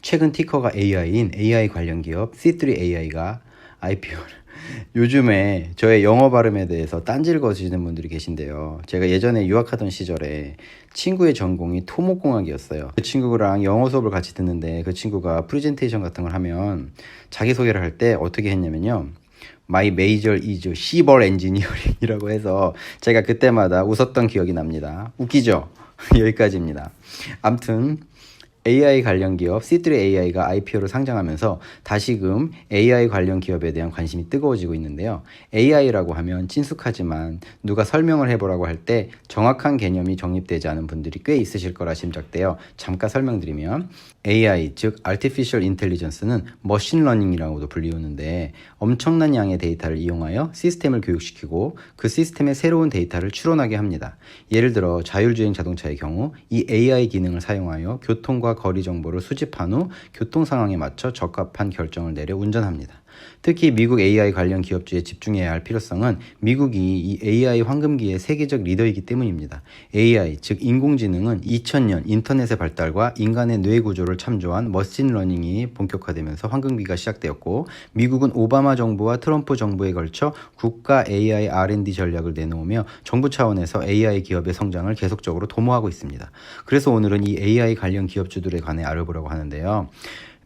최근 티커가 AI인 AI 관련 기업 C3AI가 IPO를 요즘에 저의 영어 발음에 대해서 딴지를 거시는 분들이 계신데요. 제가 예전에 유학하던 시절에 친구의 전공이 토목공학이었어요. 그 친구랑 영어 수업을 같이 듣는데 그 친구가 프레젠테이션 같은 걸 하면 자기소개를 할 때 어떻게 했냐면요. My major is civil engineering이라고 해서 제가 그때마다 웃었던 기억이 납니다. 웃기죠? 여기까지입니다. 암튼 AI 관련 기업 C3AI가 IPO를 상장하면서 다시금 AI 관련 기업에 대한 관심이 뜨거워지고 있는데요. AI라고 하면 친숙하지만 누가 설명을 해보라고 할 때 정확한 개념이 정립되지 않은 분들이 꽤 있으실 거라 짐작되어 잠깐 설명드리면 AI, 즉 Artificial Intelligence는 머신러닝이라고도 불리우는데 엄청난 양의 데이터를 이용하여 시스템을 교육시키고 그 시스템에 새로운 데이터를 추론하게 합니다. 예를 들어 자율주행 자동차의 경우 이 AI 기능을 사용하여 교통과 거리 정보를 수집한 후 교통 상황에 맞춰 적합한 결정을 내려 운전합니다. 특히 미국 AI 관련 기업주에 집중해야 할 필요성은 미국이 이 AI 황금기의 세계적 리더이기 때문입니다. AI, 즉 인공지능은 2000년 인터넷의 발달과 인간의 뇌 구조를 참조한 머신러닝이 본격화되면서 황금기가 시작되었고 미국은 오바마 정부와 트럼프 정부에 걸쳐 국가 AI R&D 전략을 내놓으며 정부 차원에서 AI 기업의 성장을 계속적으로 도모하고 있습니다. 그래서 오늘은 이 AI 관련 기업주들에 관해 알아보려고 하는데요.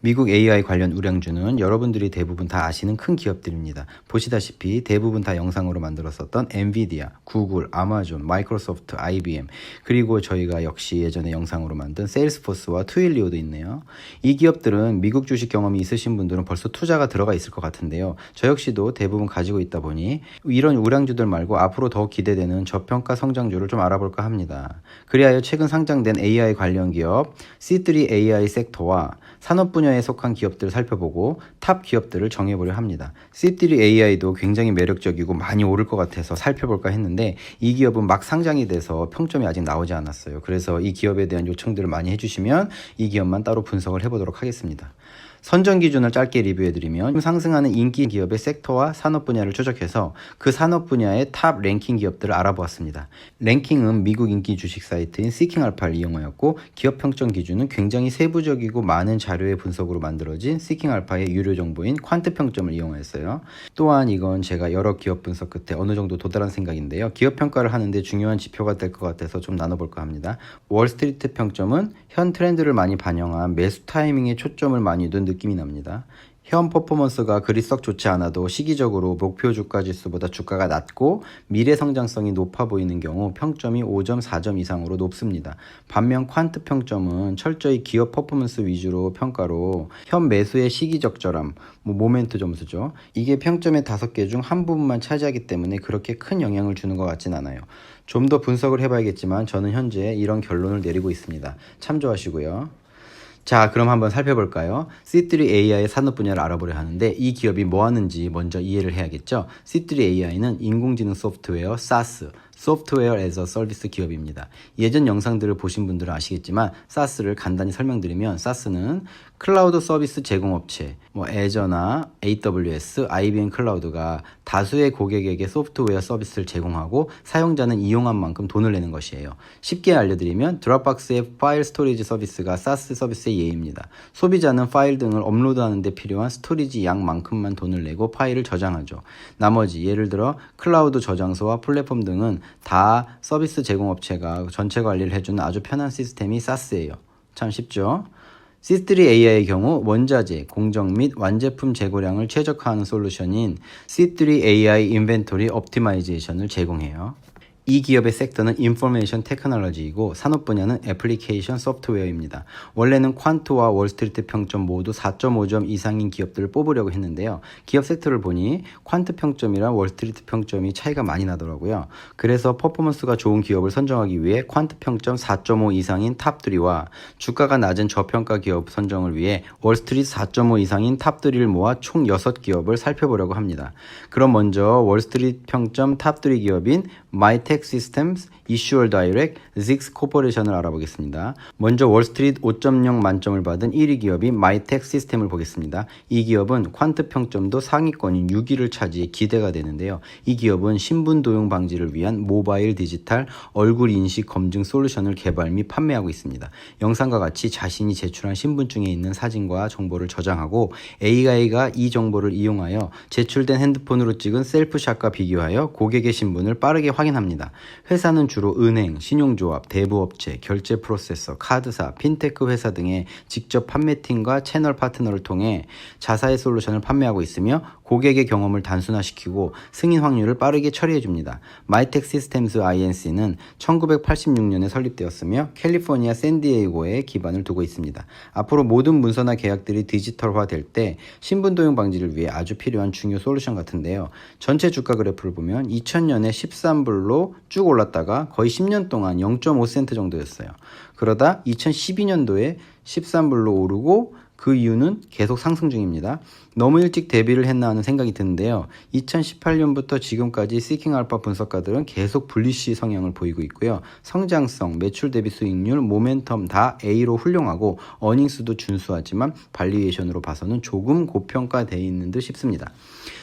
미국 AI 관련 우량주는 여러분들이 대부분 다 아시는 큰 기업들입니다. 보시다시피 대부분 다 영상으로 만들었었던 엔비디아, 구글, 아마존, 마이크로소프트, IBM, 그리고 저희가 역시 예전에 영상으로 만든 세일스포스와 트윌리오도 있네요. 이 기업들은 미국 주식 경험이 있으신 분들은 벌써 투자가 들어가 있을 것 같은데요. 저 역시도 대부분 가지고 있다 보니 이런 우량주들 말고 앞으로 더 기대되는 저평가 성장주를 좀 알아볼까 합니다. 그리하여 최근 상장된 AI 관련 기업 C3AI 섹터와 산업 분야에 속한 기업들을 살펴보고 탑 기업들을 정해보려 합니다. C3AI도 굉장히 매력적이고 많이 오를 것 같아서 살펴볼까 했는데 이 기업은 막 상장이 돼서 평점이 아직 나오지 않았어요. 그래서 이 기업에 대한 요청들을 많이 해주시면 이 기업만 따로 분석을 해보도록 하겠습니다. 선정 기준을 짧게 리뷰해드리면 상승하는 인기 기업의 섹터와 산업 분야를 추적해서 그 산업 분야의 탑 랭킹 기업들을 알아보았습니다. 랭킹은 미국 인기 주식 사이트인 시킹알파를 이용하였고 기업 평점 기준은 굉장히 세부적이고 많은 자료의 분석으로 만들어진 시킹알파의 유료 정보인 퀀트 평점을 이용하였어요. 또한 이건 제가 여러 기업 분석 끝에 어느 정도 도달한 생각인데요. 기업 평가를 하는데 중요한 지표가 될 것 같아서 좀 나눠볼까 합니다. 월스트리트 평점은 현 트렌드를 많이 반영한 매수 타이밍에 초점을 많이 둔 느낌이 납니다. 현 퍼포먼스가 그리 썩 좋지 않아도 시기적으로 목표 주가 지수보다 주가가 낮고 미래 성장성이 높아 보이는 경우 평점이 5점, 4점 이상으로 높습니다. 반면 퀀트 평점은 철저히 기업 퍼포먼스 위주로 평가로 현 매수의 시기 적절함, 모멘트 점수죠. 이게 평점의 5개 중 한 부분만 차지하기 때문에 그렇게 큰 영향을 주는 것 같진 않아요. 좀 더 분석을 해봐야겠지만 저는 현재 이런 결론을 내리고 있습니다. 참조하시고요. 자, 그럼 한번 살펴볼까요? C3AI의 산업 분야를 알아보려 하는데 이 기업이 뭐 하는지 먼저 이해를 해야겠죠? C3AI는 인공지능 소프트웨어 SaaS, 소프트웨어 as a 서비스 기업입니다. 예전 영상들을 보신 분들은 아시겠지만 SaaS를 간단히 설명드리면 SaaS는 클라우드 서비스 제공업체, 애저나 AWS, IBM 클라우드가 다수의 고객에게 소프트웨어 서비스를 제공하고 사용자는 이용한 만큼 돈을 내는 것이에요. 쉽게 알려드리면 드롭박스의 파일 스토리지 서비스가 SaaS 서비스의 예입니다. 소비자는 파일 등을 업로드하는 데 필요한 스토리지 양만큼만 돈을 내고 파일을 저장하죠. 나머지 예를 들어 클라우드 저장소와 플랫폼 등은 다 서비스 제공업체가 전체 관리를 해주는 아주 편한 시스템이 SaaS예요. 참 쉽죠? C3AI의 경우 원자재, 공정 및 완제품 재고량을 최적화하는 솔루션인 C3AI 인벤토리 옵티마이제이션을 제공해요. 이 기업의 섹터는 인포메이션 테크놀로지이고 산업 분야는 애플리케이션 소프트웨어입니다. 원래는 퀀트와 월스트리트 평점 모두 4.5점 이상인 기업들을 뽑으려고 했는데요. 기업 섹터를 보니 퀀트 평점이랑 월스트리트 평점이 차이가 많이 나더라고요. 그래서 퍼포먼스가 좋은 기업을 선정하기 위해 퀀트 평점 4.5 이상인 탑3와 주가가 낮은 저평가 기업 선정을 위해 월스트리트 4.5 이상인 탑3를 모아 총 6기업을 살펴보려고 합니다. 그럼 먼저 월스트리트 평점 탑3 기업인 마이텍 마이텍 시스템스, 이슈얼 다이렉트, 직스 코퍼레이션을 알아보겠습니다. 먼저 월스트리트 5.0 만점을 받은 1위 기업인 마이텍 시스템을 보겠습니다. 이 기업은 퀀트 평점도 상위권인 6위를 차지해 기대가 되는데요. 이 기업은 신분 도용 방지를 위한 모바일 디지털 얼굴 인식 검증 솔루션을 개발 및 판매하고 있습니다. 영상과 같이 자신이 제출한 신분증에 있는 사진과 정보를 저장하고 AI가 이 정보를 이용하여 제출된 핸드폰으로 찍은 셀프샷과 비교하여 고객의 신분을 빠르게 확인합니다. 회사는 주로 은행, 신용조합, 대부업체, 결제 프로세서, 카드사, 핀테크 회사 등의 직접 판매팀과 채널 파트너를 통해 자사의 솔루션을 판매하고 있으며 고객의 경험을 단순화시키고 승인 확률을 빠르게 처리해줍니다. 마이텍 시스템스 INC는 1986년에 설립되었으며 캘리포니아 샌디에이고에 기반을 두고 있습니다. 앞으로 모든 문서나 계약들이 디지털화될 때 신분 도용 방지를 위해 아주 필요한 중요 솔루션 같은데요. 전체 주가 그래프를 보면 2000년에 13불로 쭉 올랐다가 거의 10년 동안 0.5센트 정도였어요. 그러다 2012년도에 13불로 오르고 그 이유는 계속 상승 중입니다. 너무 일찍 데뷔를 했나 하는 생각이 드는데요. 2018년부터 지금까지 시킹알파 분석가들은 계속 불리시 성향을 보이고 있고요. 성장성, 매출 대비 수익률, 모멘텀 다 A로 훌륭하고 어닝수도 준수하지만 발리에이션으로 봐서는 조금 고평가되어 있는 듯 싶습니다.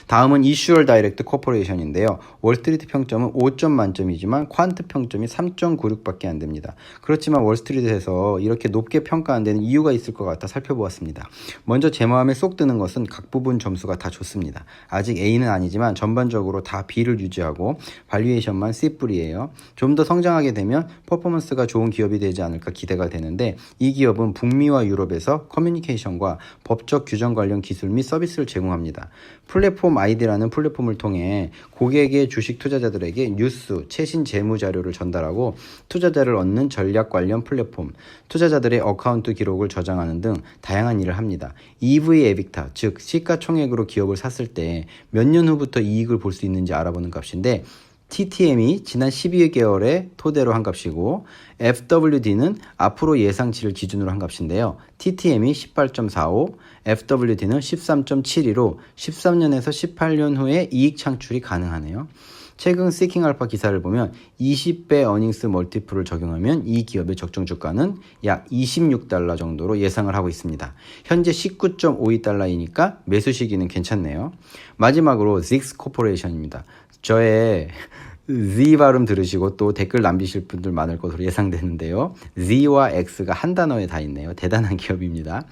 다음은 이슈얼 다이렉트 코퍼레이션인데요. 월스트리트 평점은 5점 만점이지만 퀀트 평점이 3.96밖에 안 됩니다. 그렇지만 월스트리트에서 이렇게 높게 평가 안 되는 이유가 있을 것 같아 살펴보았습니다. 먼저 제 마음에 쏙 드는 것은 각 부분 점수가 다 좋습니다. 아직 A는 아니지만 전반적으로 다 B를 유지하고 발리에이션만 C뿔이에요. 좀 더 성장하게 되면 퍼포먼스가 좋은 기업이 되지 않을까 기대가 되는데 이 기업은 북미와 유럽에서 커뮤니케이션과 법적 규정 관련 기술 및 서비스를 제공합니다. 플랫폼 아이디라는 플랫폼을 통해 고객의 주식 투자자들에게 뉴스, 최신 재무 자료를 전달하고 투자자를 얻는 전략 관련 플랫폼, 투자자들의 어카운트 기록을 저장하는 등 다양한 일을 합니다. EV 에빅타, 즉 시가총액으로 기업을 샀을 때 몇 년 후부터 이익을 볼 수 있는지 알아보는 값인데 TTM이 지난 12개월에 토대로 한 값이고 FWD는 앞으로 예상치를 기준으로 한 값인데요. TTM이 18.45, FWD는 13.72로 13년에서 18년 후에 이익 창출이 가능하네요. 최근 시킹알파 기사를 보면 20배 어닝스 멀티플을 적용하면 이 기업의 적정 주가는 약 26달러 정도로 예상을 하고 있습니다. 현재 19.52달러이니까 매수 시기는 괜찮네요. 마지막으로 직스 코퍼레이션입니다. 저의 Z 발음 들으시고 또 댓글 남기실 분들 많을 것으로 예상되는데요. Z와 X가 한 단어에 다 있네요. 대단한 기업입니다.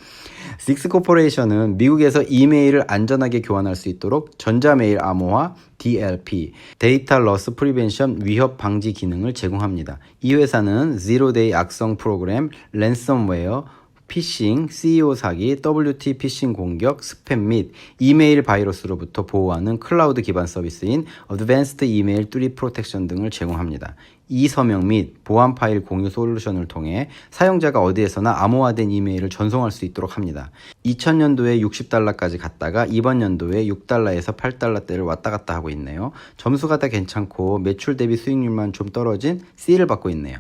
직스 코퍼레이션은 미국에서 이메일을 안전하게 교환할 수 있도록 전자메일 암호화 DLP, 데이터 러스 프리벤션 위협 방지 기능을 제공합니다. 이 회사는 제로데이 악성 프로그램, 랜섬웨어, 피싱, CEO 사기, WT 피싱 공격, 스팸 및 이메일 바이러스로부터 보호하는 클라우드 기반 서비스인 어드밴스드 이메일 뚜리 프로텍션 등을 제공합니다. 이 서명 및 보안 파일 공유 솔루션을 통해 사용자가 어디에서나 암호화된 이메일을 전송할 수 있도록 합니다. 2000년도에 60달러까지 갔다가 이번 연도에 6달러에서 8달러대를 왔다 갔다 하고 있네요. 점수가 다 괜찮고 매출 대비 수익률만 좀 떨어진 C를 받고 있네요.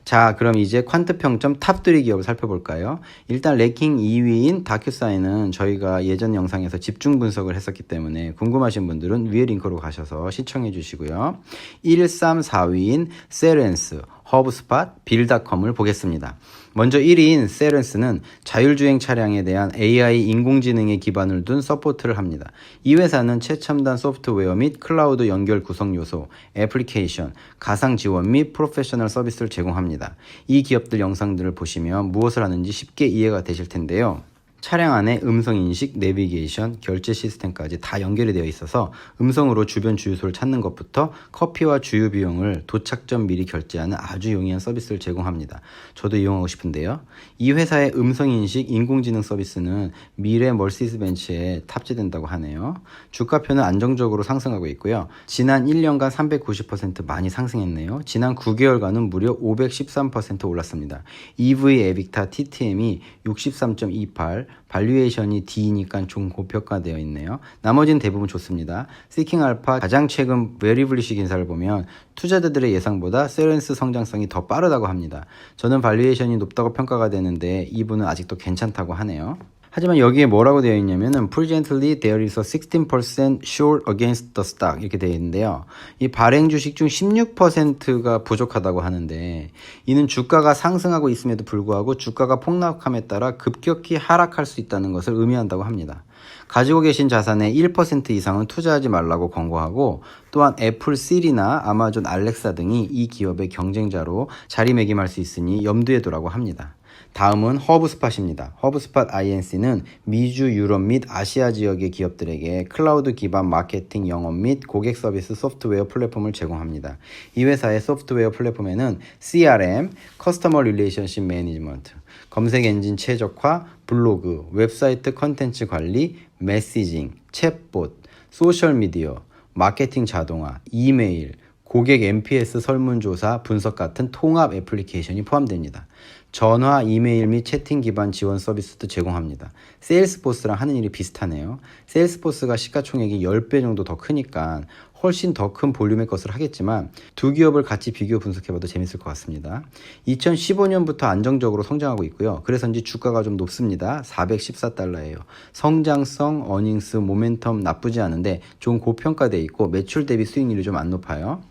자, 그럼 이제 퀀트 평점 탑3 기업을 살펴볼까요? 일단 랭킹 2위인 다큐사인은 저희가 예전 영상에서 집중 분석을 했었기 때문에 궁금하신 분들은 위에 링크로 가셔서 시청해 주시고요. 1, 3, 4위인 세렌스, 허브스팟, 빌닷컴을 보겠습니다. 먼저 1위인 세렌스는 자율주행 차량에 대한 AI 인공지능에 기반을 둔 서포트를 합니다. 이 회사는 최첨단 소프트웨어 및 클라우드 연결 구성 요소, 애플리케이션, 가상 지원 및 프로페셔널 서비스를 제공합니다. 이 기업들 영상들을 보시면 무엇을 하는지 쉽게 이해가 되실 텐데요. 차량 안에 음성인식, 내비게이션, 결제 시스템까지 다 연결이 되어 있어서 음성으로 주변 주유소를 찾는 것부터 커피와 주유 비용을 도착 전 미리 결제하는 아주 용이한 서비스를 제공합니다. 저도 이용하고 싶은데요. 이 회사의 음성인식 인공지능 서비스는 미래 멀시스 벤츠에 탑재된다고 하네요. 주가표는 안정적으로 상승하고 있고요. 지난 1년간 390% 많이 상승했네요. 지난 9개월간은 무려 513% 올랐습니다. EV 에빅타 TTM이 63.28, 발류에이션이 D니까 좀 고평가되어 있네요. 나머지는 대부분 좋습니다. 시킹알파 가장 최근 베리블리식 인사를 보면 투자자들의 예상보다 세렌스 성장성이 더 빠르다고 합니다. 저는 발류에이션이 높다고 평가가 되는데 이분은 아직도 괜찮다고 하네요. 하지만 여기에 뭐라고 되어 있냐면은 presently there is a 16% short against the stock 이렇게 되어 있는데요. 이 발행 주식 중 16%가 부족하다고 하는데 이는 주가가 상승하고 있음에도 불구하고 주가가 폭락함에 따라 급격히 하락할 수 있다는 것을 의미한다고 합니다. 가지고 계신 자산의 1% 이상은 투자하지 말라고 권고하고 또한 애플 시리나 아마존 알렉사 등이 이 기업의 경쟁자로 자리매김할 수 있으니 염두에 두라고 합니다. 다음은 허브스팟입니다. 허브스팟 INC는 미주, 유럽 및 아시아 지역의 기업들에게 클라우드 기반 마케팅 영업 및 고객 서비스 소프트웨어 플랫폼을 제공합니다. 이 회사의 소프트웨어 플랫폼에는 CRM, 커스터머 릴레이션십 매니지먼트, 검색 엔진 최적화, 블로그, 웹사이트 컨텐츠 관리, 메시징, 챗봇, 소셜미디어, 마케팅 자동화, 이메일, 고객 NPS 설문조사, 분석 같은 통합 애플리케이션이 포함됩니다. 전화, 이메일 및 채팅 기반 지원 서비스도 제공합니다. 세일스포스랑 하는 일이 비슷하네요. 세일스포스가 시가총액이 10배 정도 더 크니까 훨씬 더 큰 볼륨의 것을 하겠지만 두 기업을 같이 비교 분석해봐도 재밌을 것 같습니다. 2015년부터 안정적으로 성장하고 있고요. 그래서인지 주가가 좀 높습니다. 414달러예요. 성장성, 어닝스, 모멘텀 나쁘지 않은데 좀 고평가되어 있고 매출 대비 수익률이 좀 안 높아요.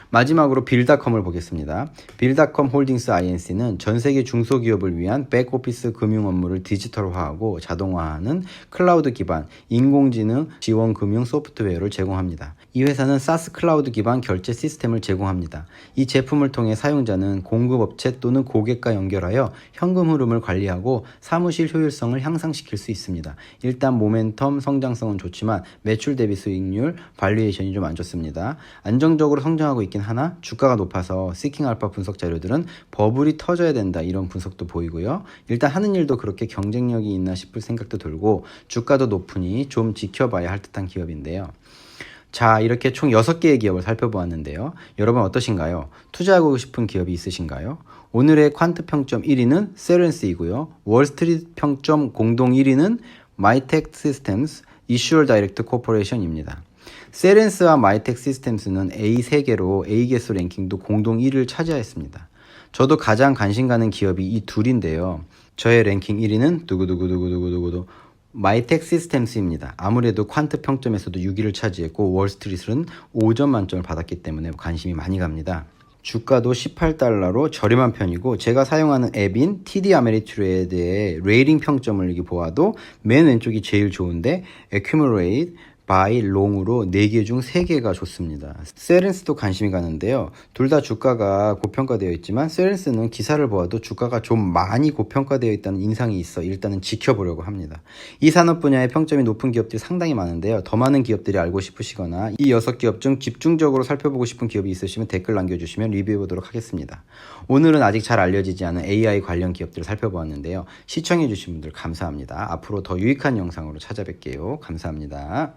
마지막으로 빌닷컴을 보겠습니다. 빌닷컴 홀딩스 INC는 전세계 중소기업을 위한 백오피스 금융 업무를 디지털화하고 자동화하는 클라우드 기반 인공지능 지원 금융 소프트웨어를 제공합니다. 이 회사는 SaaS 클라우드 기반 결제 시스템을 제공합니다. 이 제품을 통해 사용자는 공급업체 또는 고객과 연결하여 현금 흐름을 관리하고 사무실 효율성을 향상시킬 수 있습니다. 일단 모멘텀, 성장성은 좋지만 매출 대비 수익률, 발리에이션이 좀 안 좋습니다. 안정적으로 성장하고 있긴 하나 주가가 높아서 시킹알파 분석 자료들은 버블이 터져야 된다 이런 분석도 보이고요. 일단 하는 일도 그렇게 경쟁력이 있나 싶을 생각도 들고 주가도 높으니 좀 지켜봐야 할 듯한 기업인데요. 자, 이렇게 총 6개의 기업을 살펴보았는데요. 여러분 어떠신가요? 투자하고 싶은 기업이 있으신가요? 오늘의 퀀트 평점 1위는 세렌스이고요. 월스트리트 평점 공동 1위는 마이텍 시스템스 이슈얼 다이렉트 코퍼레이션입니다. 세렌스와 마이텍 시스템스는 A3개로 A개수 랭킹도 공동 1위를 차지하였습니다. 저도 가장 관심 가는 기업이 이 둘인데요. 저의 랭킹 1위는 두구두구두구두구두구 마이텍 시스템스입니다. 아무래도 퀀트 평점에서도 6위를 차지했고 월스트리트는 5점 만점을 받았기 때문에 관심이 많이 갑니다. 주가도 18달러로 저렴한 편이고 제가 사용하는 앱인 TD 아메리트레에 대해 레이팅 평점을 보아도 맨 왼쪽이 제일 좋은데 Accumulate, Buy, Long으로 4개 중 3개가 좋습니다. 세렌스도 관심이 가는데요. 둘 다 주가가 고평가되어 있지만 세렌스는 기사를 보아도 주가가 좀 많이 고평가되어 있다는 인상이 있어 일단은 지켜보려고 합니다. 이 산업 분야의 평점이 높은 기업들이 상당히 많은데요. 더 많은 기업들이 알고 싶으시거나 이 6기업 중 집중적으로 살펴보고 싶은 기업이 있으시면 댓글 남겨주시면 리뷰해보도록 하겠습니다. 오늘은 아직 잘 알려지지 않은 AI 관련 기업들을 살펴보았는데요. 시청해주신 분들 감사합니다. 앞으로 더 유익한 영상으로 찾아뵐게요. 감사합니다.